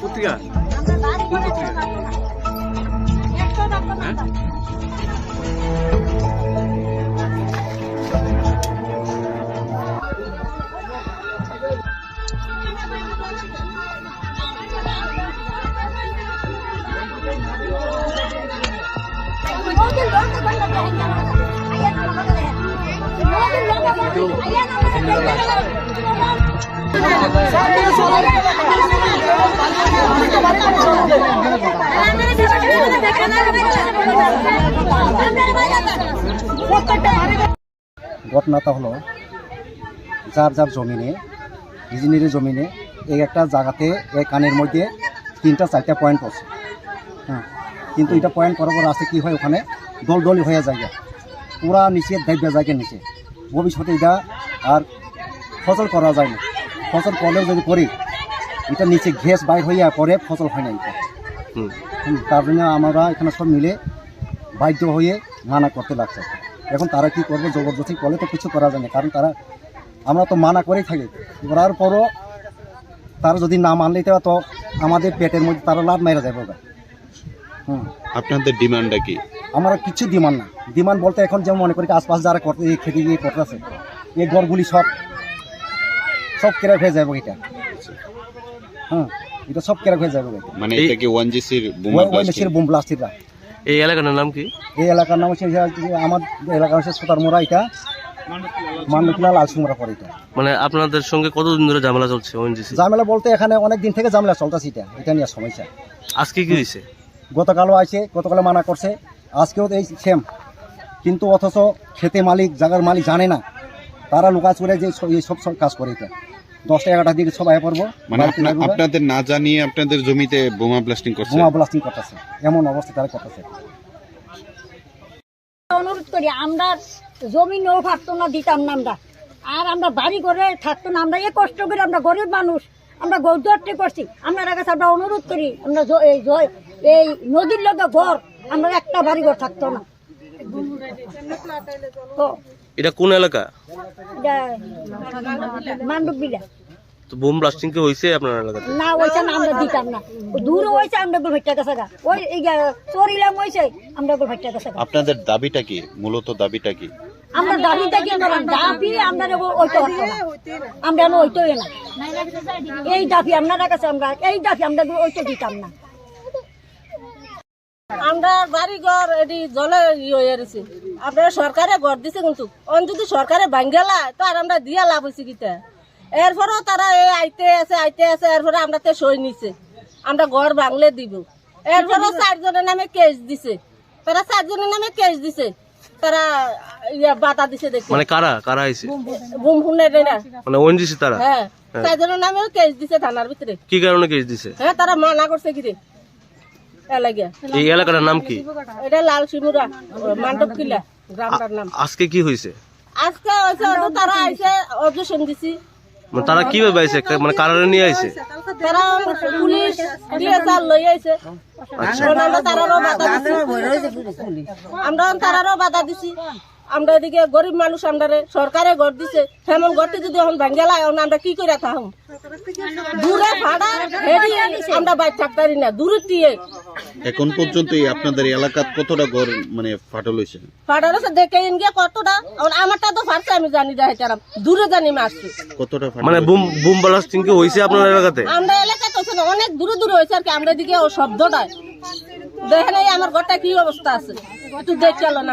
পত্রিকা ঘটনাটা হলো যার যার জমিনে ইঞ্জিনিয়ারের জমিনে এই একটা জায়গাতে এই কানের মধ্যে 3-4টা পয়েন্ট পড়ছে। হ্যাঁ, কিন্তু এটা পয়েন্ট করার পর আসতে কী হয়, ওখানে দলদলি হয়ে যায়, পুরা নিচে দাইবে জায়গা নিচে। ভবিষ্যতে এটা আর ফসল করা যায় না। ফসল করলেও যদি করি এটা নিচে ঘেস বাইর হইয়া পরে ফসল হয় না। এটা তার জন্য আমরা এখানে সব মিলে বাধ্য হয়ে মানা করতে লাগছে। এখন তারা কি করবে, জবরদস্তি করলে তো কিছু করা যায় না, কারণ তারা আমরা তো মানা করেই থাকি। করার পরও তারা যদি না মানলে তো আমাদের পেটের মধ্যে তারা লাভ মেরে যাবে। আপনাদের ডিমান্ডটা কি? আমরা কিছু ডিমান্ড না। ডিমান্ড বলতে এখন যেমন মনে করি আশপাশ যারা করতে খেতে গিয়ে করতেছে এই ঘরগুলি সব কেরা হয়ে যাবে। এটা এটা সব কেরা হয়ে যাবে। মানে এটা কি ওয়ানজিসির বোম ব্লাস্টাররা। এই এলাকার নাম কি? এই এলাকার নাম হচ্ছে আমার এলাকা হচ্ছে সুতারমোড়া, এটা মান্ডকিলা লালসুমরা পরে। এটা মানে আপনাদের সঙ্গে কতদিন ধরে ঝামেলা চলছে? ঝামেলা বলতে এখানে অনেক দিন থেকে ঝামেলা চলতেছে। এটা নিয়ে সমস্যা। আজকে কি হয়েছে? গতকালও আছে, গতকালে মানা করছে, আজকেও এই সেম। কিন্তু অথচ খেতে মালিক, জায়গার মালিক জানে না। তারা লুকা চুরে যে সব কাজ করে। এটা 10টা-11টার দিকে সব আয় পড়বো। মানে আপনাদের না জানিয়ে আপনাদের জমিতে বোমা ব্লাস্টিং করছে? বোমা ব্লাস্টিং করতেছে, এমন অবস্থা তারা করতেছে। অনুরোধ করি, আমরা জমি নেও থাকতো না, দিতাম না আমরা। আর আমরা বাড়ি করে থাকতো না। আমরা কষ্ট করে, আমরা গরিব মানুষ, আমরা গৌদরটি করছি। আপনার কাছে আমরা অনুরোধ করি, আমরা এই নদীর লগে ঘর, আমরা একটা বাড়ি ঘর থাকতো না। এটা কোন এলাকা? মান্ডবিলা। তো বোম ব্লাস্টিং কি হয়েছে আপনার এলাকাতে? না, ওইটা না, আমরা দিতাম না। দূরে হয়েছে, আমরা ভাইটা গেছে গা। ওই চরিলাম হয়েছে, আমরা ভাইটা গেছে গা। আপনাদের দাবিটা কি? মূলত দাবিটা কি? আমরা দাবিটা কি দাবি, আমরা ওইটা হতো না, আমরা ওইটাই না। এই দাবি আপনার কাছে, আমরা এই দাবি আমরা ওইটা দিতাম না। আমরা বাড়ি ঘর এটি জলে হয়ে রয়েছে। আপনারা সরকারে ঘর দিছে, কিন্তু যদি সরকারে ভাঙ্গেলা তো আর আমরা দিয়া লাভ হয়েছে কিতা। এরপরেও তারা আইতে আছে এরপরে আমরা তো সই নিছে, আমরা ঘর ভাঙলে দিব। এরপরেও 4 জনের নামে কেস দিছে, তারা 4 জনের নামে কেস দিছে, তারা বাধা দিছে। দেখে মানে কারা কারা আইছে? বুম ফুনের মানে ওএনজিসি তারা? হ্যাঁ, 4 জনের নামেও কেস দিছে থানার ভিতরে। কি কারণে কেস দিছে? হ্যাঁ, তারা মানা করছে কিরে। এই এলাকার নাম কি? এটা লালসিমুরা, মান্ডবকিলা গ্রামটার নাম। আজকে কি হয়েছে? আজকে তারা আইছে, অবজেকশন দিছি। মানে তারা কিভাবে আইছে? মানে কারারে নিয়ে আইছে? তারা পুলিশ ডিএসআর লই আইছে। আমরা তারারও বাধা দিছি, তারারও বাধা দিছি। আমরা এদিকে গরিব মানুষ, আমরা সরকারে ঘর দিছে, তেমন ঘরতে যদি এখন ভাঙ্গেলা আমরা কি করে থাকুম? দূরে ভাড়া আমরা বাইর থাকতারি না, দূরে দিয়ে। এখন পর্যন্ত আপনাদের এলাকাত কতটা ঘর মানে ফাটল হয়েছে? ফাটার দেখে গিয়ে কতটা, আমারটা তো ফাটছে আমি জানি, যাইতাম দূরে জানি মারছি কতটা। মানে বুম ব্লাস্টিং কি হয়েছে আপনার এলাকাতে? আমরা এলাকাতে হচ্ছে না, অনেক দূরে দূরে হয়েছে আর কি। আমরা এদিকে ও শব্দটা দেখেন, আমার ঘরটা কি অবস্থা আছে একটু দেখে আলো না।